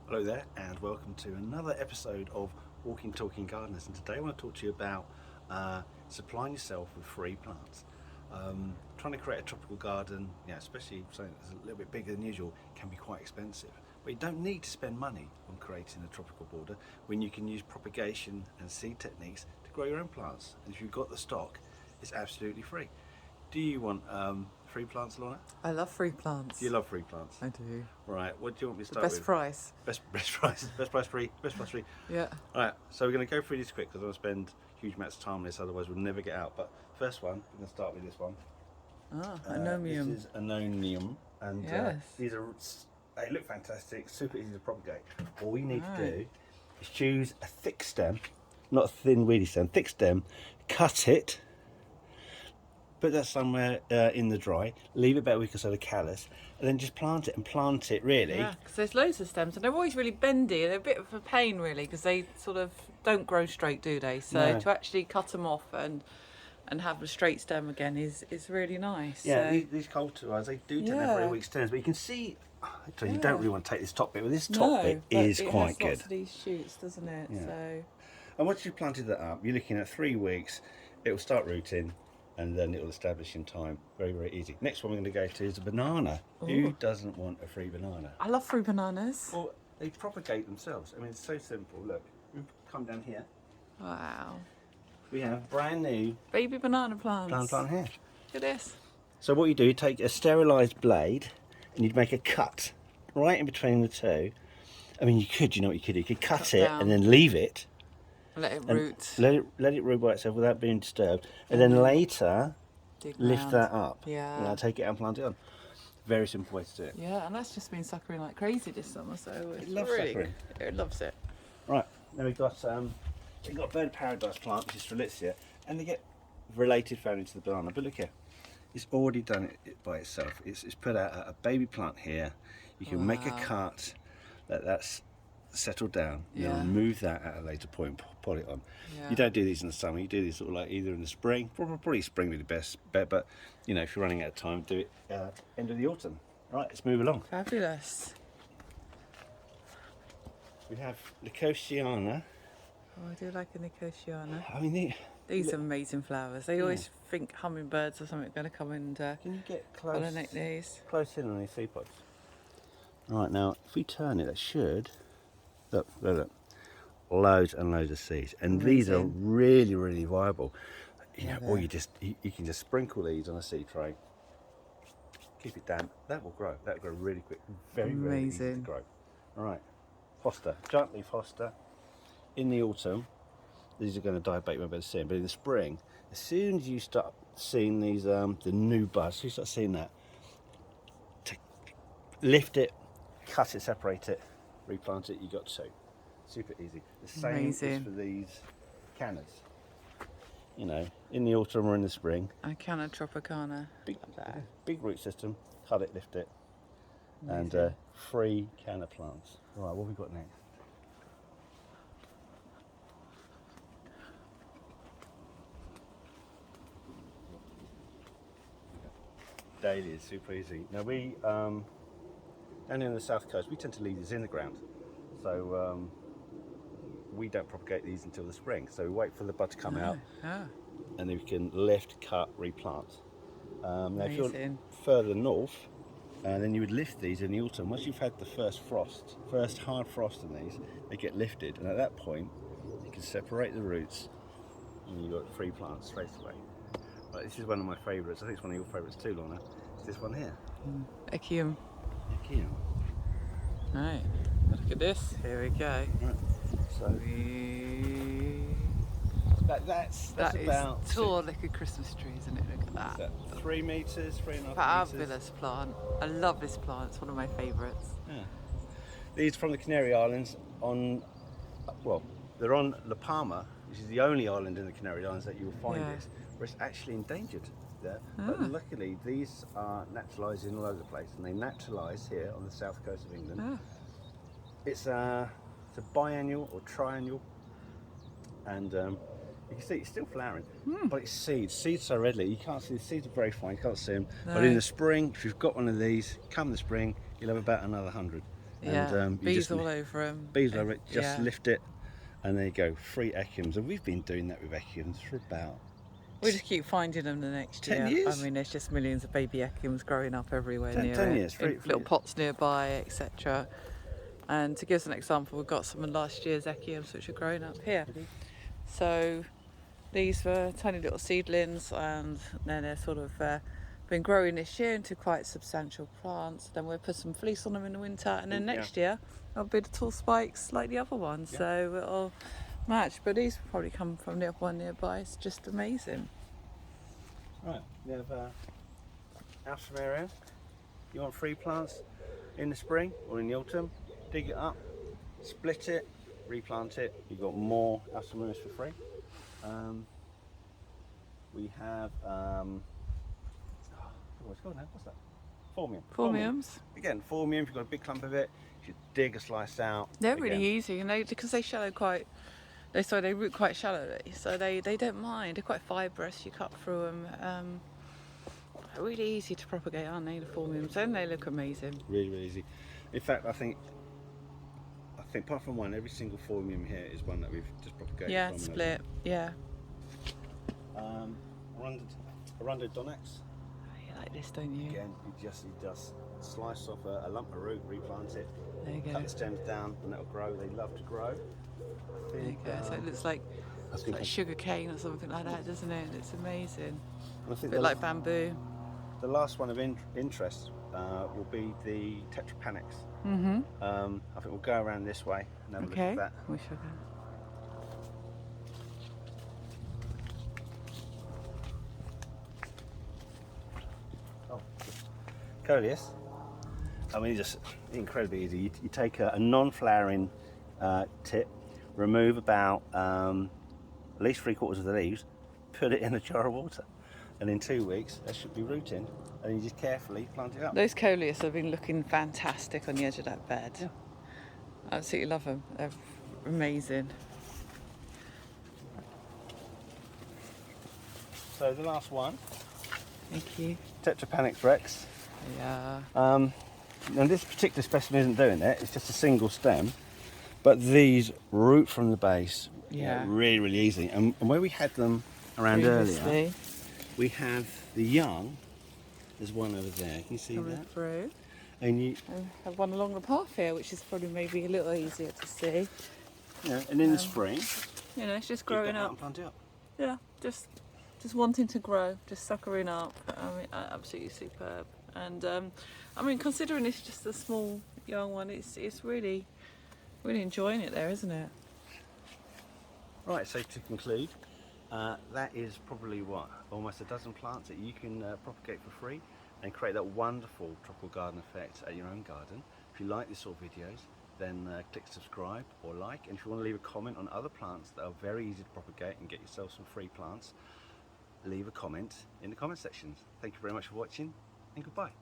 Hello there and welcome to another episode of Walking Talking Gardeners, and today I want to talk to you about supplying yourself with free plants. Trying to create a tropical garden, especially something that's a little bit bigger than usual, can be quite expensive. But you don't need to spend money on creating a tropical border when you can use propagation and seed techniques to grow your own plants. And if you've got the stock, it's absolutely free. Do you want free plants, Lorna? I love free plants. Do you love free plants? I do. Right, what do you want me to The start best with? price. Best price, best price free, best price free. Yeah. Alright, so we're going to go through this quick because I want to spend huge amounts of time on this, otherwise we'll never get out. But first one, we're going to start with this one. Aeonium. This is Aeonium, and Yes. these are, they look fantastic, super easy to propagate. All you need to do is choose a thick stem, not a thin weedy stem, thick stem, cut it, put that somewhere in the dry, leave it about a week or so to callus, and then just plant it really. Yeah, because there's loads of stems and they're always really bendy. They're a bit of a pain really because they sort of don't grow straight, do they? So No. to actually cut them off and have a straight stem again is really nice. Yeah, So, these cultivars, they do tend to have very weak stems, but you can see, so you don't really want to take this top bit, but this top no, bit but is it quite has good. lots of these shoots, doesn't it? Yeah. So And once you've planted that up, you're looking at 3 weeks, it will start rooting, and then it will establish in time. Very, very easy. Next one we're going to go to is a banana. Ooh. Who doesn't want a free banana? I love fruit bananas. Well, they propagate themselves. I mean, it's so simple. Look, we come down here. Wow. We have brand new Baby banana plants. plant here. Look at this. So what you do, you take a sterilised blade and you'd make a cut right in between the two. I mean, you could what you could do? You could cut it down. and then leave it. Let it And root. let it root by itself without being disturbed. And then later, Dig lift round. that up. Yeah. Take it out and plant it on. Very simple way to do it. Yeah, and that's just been suckering like crazy this summer, so it's It loves really, suckering. It loves it. Right, then we've got bird of paradise plant, which is Strelitzia, and they get related found into the banana. But look here, it's already done it by itself. It's put out a baby plant here. You can make a cut, let that settle down, Yeah. then remove that at a later point, put it on. Yeah. You don't do these in the summer, you do these sort of like either in the spring, probably spring would be the best bet, but if you're running out of time, do it end of the autumn. Right, let's move along. Fabulous. We have Nicotiana. Oh, I do like a Nicotiana. I mean, These are amazing flowers. They always think hummingbirds or something are going to come and can you get close? pollinate these. Close in on these seed pods. Right, now if we turn it, that should look, loads and loads of seeds, and these are really, really viable. Or you can just sprinkle these on a seed tray, keep it damp. That will grow. That will grow really quick. Very, very easy to Amazing. grow. All right, hosta, giant leaf hosta. In the autumn, these are going to die back by the sun, but in the spring, as soon as you start seeing these the new buds, you start seeing that, lift it, cut it, separate it, replant it, you got 2. Super easy. The same is Amazing. for these Cannas. In the autumn or in the spring, A Canna Tropicana. big, Love that. big root system, cut it, lift it, and Amazing. free Canna plants. Right, what have we got next? Dahlia is super easy. Now we, down here on the south coast, we tend to leave these in the ground. So we don't propagate these until the spring. So we wait for the bud to come out, and then we can lift, cut, replant. Now if you're Amazing. further north, then you would lift these in the autumn. Once you've had the first hard frost in these, they get lifted, and at that point you can separate the roots and you've got free plants straight away. Right, this is one of my favourites. I think it's one of your favourites too, Lorna. It's this one here. Echium. Echium. Right. Look at this. Here we go. Right. So that's That is about tall like a Christmas tree, isn't it? Look at that. 3 metres, 3.5 metres. Fabulous plant. I love this plant. It's one of my favourites. Yeah. These from the Canary Islands they're on La Palma, which is the only island in the Canary Islands that you will find this, where it's actually endangered there. But luckily these are naturalising all over the place, and they naturalise here on the south coast of England. It's a biannual or triennial, and you can see it's still flowering, but it's seeds. Seeds so readily, you can't see the seeds are very fine, you can't see them. But in the spring, if you've got one of these, come the spring, you'll have about another 100. Yeah, and you bees just all over them. bees over it. Just Yeah. lift it, and there you go, free Echiums. And we've been doing that with Echiums for about We just keep finding them the next 10 year. years. I mean, there's just millions of baby Echiums growing up everywhere 10 near it, years, in little pots nearby, etc. And to give us an example, we've got some of last year's Echiums which are growing up here. So these were tiny little seedlings, and then they're sort of been growing this year into quite substantial plants. Then we'll put some fleece on them in the winter, and then next year they'll be the tall spikes like the other ones. Yeah. So it'll match. But these will probably come from the other one nearby. It's just amazing. Right, you have house from area. You want free plants in the spring or in the autumn? Dig it up, split it, replant it. You've got more Alsamiris for free. We have what's it called now? What's that? Phormium. Phormiums. Again, phormium. If you've got a big clump of it, you should dig a slice out. They're really easy, and because they shallow quite. They root quite shallowly, so they don't mind. They're quite fibrous. You cut through them. Really easy to propagate, aren't they? The phormiums, and they look amazing. Really, really easy. In fact, I think apart from one, every single phormium here is one that we've just propagated. Yeah, from split. Yeah. Arundinodonax. You like this, don't you? Again, you just slice off a lump of root, replant it, There you go. cut the stems down, and it'll grow. They love to grow. There you go. So it looks like sugar cane or something like that, doesn't it? It's amazing. I think A bit like bamboo. the last one of interest will be the Tetrapanax. Mm-hmm. I think we'll go around this way and have a look Okay. at that. We should go. Oh, Coleus. I mean, it's just incredibly easy. You take a non-flowering tip, remove about at least 3/4 of the leaves, put it in a jar of water, and in 2 weeks that should be rooting, and you just carefully plant it up. Those coleus have been looking fantastic on the edge of that bed. Yeah. Absolutely love them. They're amazing. So the last one, Thank you. Tetrapanax rex. Yeah. And this particular specimen isn't doing it, it's just a single stem, but these root from the base really, really easily. And where we had them around earlier, Previously. we have the young, there's one over there, can you see Coming that? through. And you, I have one along the path here, which is probably maybe a little easier to see. and in the spring, You know, it's just dig that growing out up. and plant it up. Yeah, just wanting to grow, just suckering up. I mean, absolutely superb. And I mean, considering it's just a small young one, it's really enjoying it there, isn't it? Right, so to conclude, that is probably what, almost a dozen plants that you can propagate for free and create that wonderful tropical garden effect at your own garden. If you like these sort of videos, then click subscribe or like, and if you want to leave a comment on other plants that are very easy to propagate and get yourself some free plants, leave a comment in the comment sections. Thank you very much for watching, and goodbye.